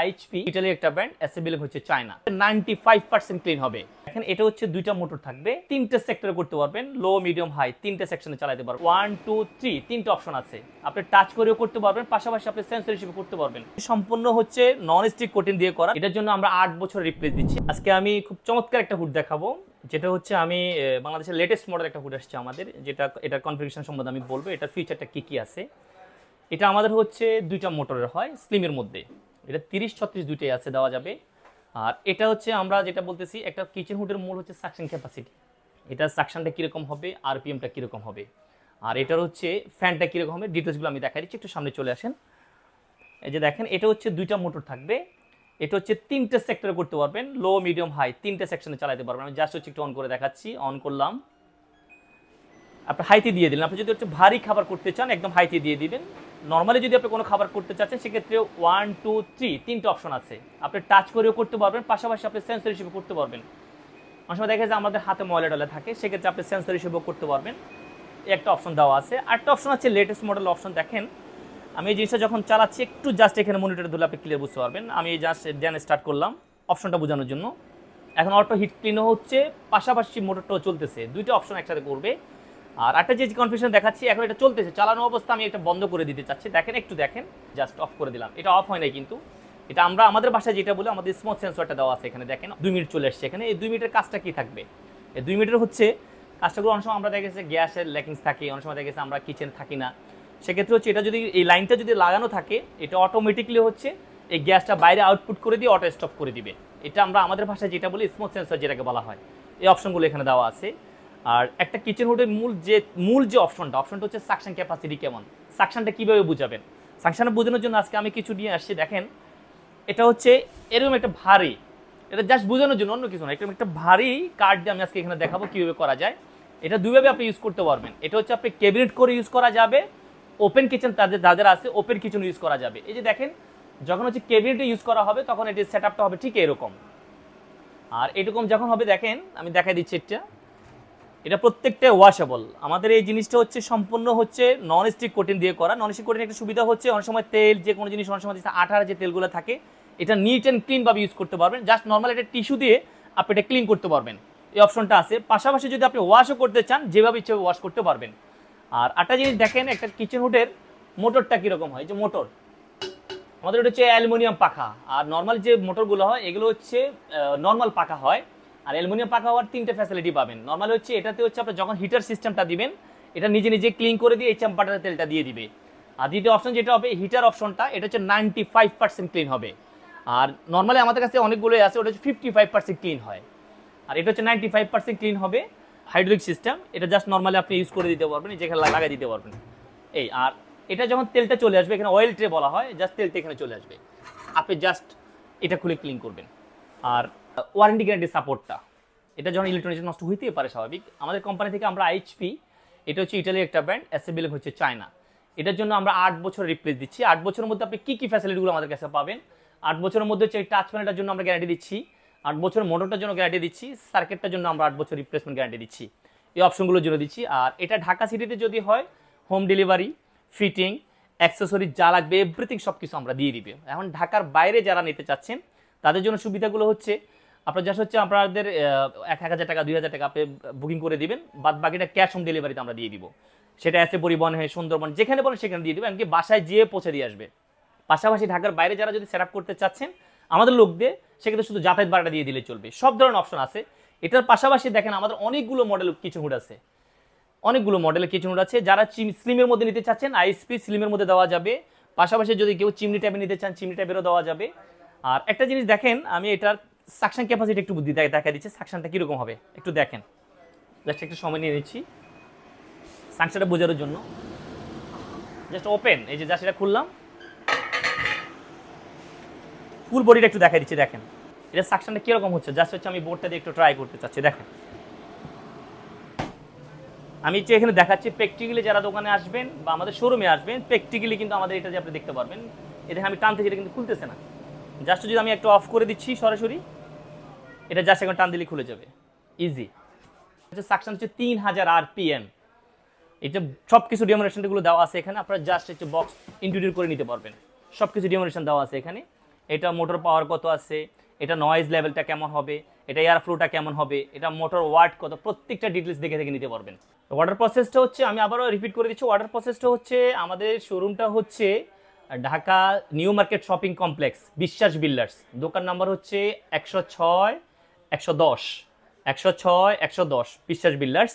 HP ইটালির একটা brand, assembling হচ্ছে চায়না। 95% ক্লিন হবে। এখন এটা হচ্ছে দুইটা মোটর থাকবে, তিনটে সেক্টরে করতে পারবেন, লো মিডিয়াম হাই তিনটে সেকশনে চালাতে পারবেন। 1 2 3 তিনটে অপশন আছে, আপনি টাচ করেও করতে পারবেন, পাশাপাশি আপনি সেন্সর হিসেবে করতে পারবেন। সম্পূর্ণ হচ্ছে নন স্টিক কোটিং দিয়ে করা। এটার জন্য আমরা 8 বছর রিপ্লেস দিচ্ছি। আজকে আমি খুব চমৎকার একটা হুড দেখাবো, যেটা হচ্ছে আমি বাংলাদেশের লেটেস্ট মডেল একটা হুড আসছে আমাদের, যেটা এটার কনফিগারেশন সম্বন্ধে আমি বলবো, এটার ফিচারটা কি কি আছে। এটা আমাদের হচ্ছে দুইটা মোটরের হয়, স্লিমের মধ্যে এটা 30-36 দুইটাই আছে, দেওয়া যাবে। আর এটা হচ্ছে আমরা যেটা বলতেছি, একটা কিচেন হুডের মূল হচ্ছে সাকশন ক্যাপাসিটি, এটা সাকশনটা কীরকম হবে, আরপিএমটা কীরকম হবে, আর এটার হচ্ছে ফ্যানটা কীরকম হবে, ডিটেলসগুলো আমি দেখাই দিচ্ছি। একটু সামনে চলে আসেন। এই যে দেখেন, এটা হচ্ছে দুইটা মোটর থাকবে, এটা হচ্ছে তিনটে সেক্টরে করতে পারবেন, লো মিডিয়াম হাই তিনটে সেকশনে চালাতে পারবেন। আমি জাস্ট হচ্ছে একটু অন করে দেখাচ্ছি। অন করলাম, আপনি হাইতে দিয়ে দিলেন। আপনি যদি একটু ভারী খাবার করতে চান একদম হাইতে দিয়ে দিবেন। নর্মালি যদি আপনি কোনো খাবার করতে চাচ্ছেন সেক্ষেত্রে 1 2 3 তিনটে অপশন আছে, আপনি টাচ করেও করতে পারবেন, পাশাপাশি আপনি সেন্সর হিসেবে করতে পারবেন। অনেক সময় দেখা যায় আমাদের হাতে ময়লা টয়লা থাকে, সেক্ষেত্রে আপনি সেন্সর হিসেবেও করতে পারবেন। একটা অপশন দেওয়া আছে। আরেকটা অপশন আছে লেটেস্ট মডেল অপশন। দেখেন আমি এই জিনিসটা যখন চালাচ্ছি, একটু জাস্ট এখানে মনিটরে ধরলে আপনি ক্লিয়ার বুঝতে পারবেন। আমি জাস্ট দেন স্টার্ট করলাম অপশনটা বোঝানোর জন্য। এখন অটো হিট ক্লিনও হচ্ছে, পাশাপাশি মোটরটাও চলতেছে, দুইটা অপশন একসাথে করবে। আর একটা যে কনফিউশন দেখাচ্ছি, এখন এটা চলতেছে, চালানো অবস্থা আমি এটা বন্ধ করে দিতে চাচ্ছি। দেখেন, একটু দেখেন, জাস্ট অফ করে দিলাম। এটা অফ হয় নাই কিন্তু, এটা আমরা আমাদের বাসায় যেটা বলে আমাদের স্মোক সেন্সরটা দেওয়া আছে এখানে। দেখেন 2 মিনিট চলে আসছে এখানে। এই 2 মিনিটের কাজটা কি থাকবে, এই 2 মিনিটের হচ্ছে কাজটাগুলো অনেক সময় আমরা দেখা গেছে গ্যাসের ল্যাকিংস থাকে, অনেক সময় দেখা গেছে আমরা কিচেনে থাকি না, সেক্ষেত্রে হচ্ছে এটা যদি এই লাইনটা যদি লাগানো থাকে, এটা অটোমেটিকলি হচ্ছে এই গ্যাসটা বাইরে আউটপুট করে দিয়ে অটো স্টপ করে দিবে। এটা আমরা আমাদের ভাষায় যেটা বলি স্মোক সেন্সর যেটাকে বলা হয়। এই অপশনগুলো এখানে দেওয়া আছে। আর একটা কিচেন হুডের মূল যে অপশনটা হচ্ছে সাকশন ক্যাপাসিটি কেমন, সাকশনটা কীভাবে বুঝাবেন। সাকশনটা বোঝানোর জন্য আজকে আমি কিছু নিয়ে আসছি। দেখেন এটা হচ্ছে এরকম একটা ভারী, এটা জাস্ট বোঝানোর জন্য, অন্য কিছু না। এরকম একটা ভারী কার্ড দিয়ে আমি আজকে এখানে দেখাবো কীভাবে করা যায়। এটা দুইভাবে আপনি ইউজ করতে পারবেন। এটা হচ্ছে আপনি ক্যাবিনেট করে ইউজ করা যাবে, ওপেন কিচেন যাদের আছে ওপেন কিচেন ইউজ করা যাবে। এই যে দেখেন, যখন হচ্ছে ক্যাবিনেটে ইউজ করা হবে তখন এটির সেট আপটা হবে ঠিক এরকম। আর এরকম যখন হবে, দেখেন আমি দেখাই দিচ্ছি, এটা প্রত্যেকটা ওয়াশেবল। আমাদের এই জিনিসটা হচ্ছে সম্পূর্ণ হচ্ছে নন স্টিক কোটিং দিয়ে করা। নন স্টিক কোটিং একটা সুবিধা হচ্ছে, অনেক সময় তেল যে কোনো জিনিস, অনেক সময় আঠার যে তেলগুলো থাকে, এটা নিট অ্যান্ড ক্লিনভাবে ইউজ করতে পারবেন। জাস্ট নর্মাল একটা টিস্যু দিয়ে আপনি এটা ক্লিন করতে পারবেন, এই অপশনটা আছে। পাশাপাশি যদি আপনি ওয়াশও করতে চান, যেভাবে ইচ্ছে ওয়াশ করতে পারবেন। আর একটা জিনিস দেখেন, একটা কিচেন হুডের মোটরটা কীরকম হয়। যে মোটর আমাদের এটা হচ্ছে অ্যালুমিনিয়াম পাখা, আর নর্মাল যে মোটরগুলো হয় এগুলো হচ্ছে নর্মাল পাখা হয়। আর অ্যালুমিনিয়াম পাখা হওয়ার তিনটে ফ্যাসিলিটি পাবেন। নর্মাল হচ্ছে এটাতে হচ্ছে আপনি যখন হিটার সিস্টেমটা দিবেন, এটা নিজে নিজে ক্লিন করে দিয়ে এই চাম্পাটাতে তেলটা দিয়ে দিবে। আর দ্বিতীয় অপশন যেটা হবে হিটার অপশনটা, এটা হচ্ছে 95% ক্লিন হবে। আর নর্মালি আমাদের কাছে অনেকগুলোই আছে, ওটা হচ্ছে 55% ক্লিন হয়, আর এটা হচ্ছে 95% ক্লিন হবে। হাইড্রোলিক সিস্টেম, এটা জাস্ট নর্মালি আপনি ইউজ করে দিতে পারবেন, যেখানে লাগাই দিতে পারবেন। এই আর এটা যখন তেলটা চলে আসবে, এখানে অয়েল ট্রে বলা হয়, জাস্ট তেলটা এখানে চলে আসবে, আপনি জাস্ট এটা খুলে ক্লিন করবেন। আর ওয়ারেন্টি গ্যারান্টি সাপোর্টটা, এটা যখন ইলেকট্রনিক্স নষ্ট হইতেই পারে স্বাভাবিক। আমাদের কোম্পানি থেকে আমরা এইচপি, এটা হচ্ছে ইটালির একটা ব্র্যান্ড, অ্যাসেম্বলিং হচ্ছে চায়না। এটার জন্য আমরা 8 বছর রিপ্লেস দিচ্ছি। 8 বছরের মধ্যে আপনি কী কী ফ্যাসিলিটিগুলো আমাদের কাছে পাবেন। 8 বছরের মধ্যে হচ্ছে এই টাচ প্যানেলটার জন্য আমরা গ্যারান্টি দিচ্ছি, 8 বছরের মোটরটার জন্য গ্যারান্টি দিচ্ছি, সার্কিটটার জন্য আমরা 8 বছর রিপ্লেসমেন্ট গ্যারান্টি দিচ্ছি, এই অপশনগুলোর জন্য দিচ্ছি। আর এটা ঢাকা সিটিতে যদি হয়, হোম ডেলিভারি, ফিটিং, অ্যাক্সেসরি যা লাগবে এভরিথিং সব কিছু আমরা দিয়ে দিবে। এখন ঢাকার বাইরে যারা নিতে চাচ্ছেন তাদের জন্য সুবিধাগুলো হচ্ছে, আপনার জাস্ট হচ্ছে আপনাদের 1000 টাকা 2000 টাকা আপনি বুকিং করে দিবেন, বাদ বাকিটা ক্যাশ হোম ডেলিভারিতে আমরা দিয়ে দিব। সেটা এসে পরিবহন হয়ে সুন্দরবন যেখানে বলেন সেখানে দিয়ে দেবো, এমনকি বাসায় যেয়ে পৌঁছে দিয়ে আসবে। পাশাপাশি ঢাকার বাইরে যারা যদি সেট আপ করতে চাচ্ছেন আমাদের লোক দিয়ে, সেক্ষেত্রে শুধু যাতায়াত ভাড়াটা দিয়ে দিলে চলবে। সব ধরনের অপশন আছে। এটার পাশাপাশি দেখেন আমাদের অনেকগুলো মডেল কিচেন হুড আছে, অনেকগুলো মডেলের কিচেন হুড আছে। যারা স্লিমের মধ্যে নিতে চাচ্ছেন আইএসপি স্লিমের মধ্যে দেওয়া যাবে, পাশাপাশি যদি কেউ চিমনি টাইপে নিতে চান চিমনি টাইপেরও দেওয়া যাবে। আর একটা জিনিস দেখেন, আমি এটার সাকশন ক্যাপাসিটি একটু বুদ্ধি দেখা দিচ্ছি, সাকশনটা কীরকম হবে একটু দেখেন। জাস্ট একটু সময় নিয়ে নিচ্ছি সাকশনটা বোঝানোর জন্য। জাস্ট ওপেন, এই যে জাস্ট এটা খুললাম, ফুল বডিটা একটু দেখাই দিচ্ছি। দেখেন এটা সাকশনটা কীরকম হচ্ছে, জাস্ট হচ্ছে আমি বোর্ডটা দিয়ে একটু ট্রাই করতে চাচ্ছি। দেখেন আমি যে এখানে দেখাচ্ছি, প্র্যাকটিক্যালি যারা দোকানে আসবেন বা আমাদের শোরুমে আসবেন, প্র্যাকটিক্যালি কিন্তু আমাদের এটা যে আপনি দেখতে পারবেন। এটা আমি টানতে, যেটা কিন্তু খুলতেছে না। জাস্ট যদি আমি একটু অফ করে দিচ্ছি সরাসরি, এটা জাস্ট এখন টান দিলে খুলে যাবে, ইজি। সাকশন হচ্ছে 3000 RPM। এটা সব কিছু ডেমোনেশনগুলো দেওয়া আছে এখানে, আপনারা জাস্ট একটু বক্স ইন্ট্রোডিউস করে নিতে পারবেন। সব কিছু ডেমোনেশন দেওয়া আছে এখানে। এটা মোটর পাওয়ার কত আছে, এটা নয়েজ লেভেলটা কেমন হবে, এটা এয়ার ফ্লোটা কেমন হবে, এটা মোটর ওয়াট কত, প্রত্যেকটা ডিটেলস দেখে দেখে নিতে পারবেন। অর্ডার প্রসেসটা হচ্ছে, আমি আবারও রিপিট করে দিচ্ছি, অর্ডার প্রসেসটা হচ্ছে আমাদের শোরুমটা হচ্ছে Dhaka new market shopping complex, বিশ্বাস বিল্ডার্স, দোকান নাম্বার হচ্ছে 106 110 106 110 বিশ্বাস বিল্ডার্স।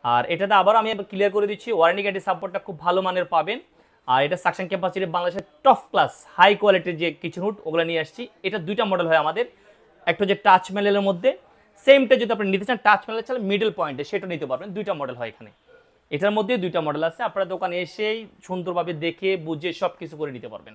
আর এটাতে আবার আমি ক্লিয়ার করে দিচ্ছি, ওয়ারেন্টি গ্যারান্টি সাপোর্টটা খুব ভালো মানের পাবেন। আর এটা সাকশন ক্যাপাসিটি বাংলাদেশের টপ ক্লাস হাই কোয়ালিটির যে কিচেন হুড ওগুলো নিয়ে আসছি। এটা দুইটা মডেল হয় আমাদের, একটা হচ্ছে টাচ ম্যানেলের মধ্যে, সেমটা যদি আপনি নিতে চান টাচ ম্যানেল চাইলে মিডল পয়েন্টে সেটা নিতে পারবেন। দুইটা মডেল হয় এখানে, এটার মধ্যে দুইটা মডেল আছে, আপনারা দোকানে এসেই সুন্দরভাবে দেখে বুঝে সব কিছু করে নিতে পারবেন।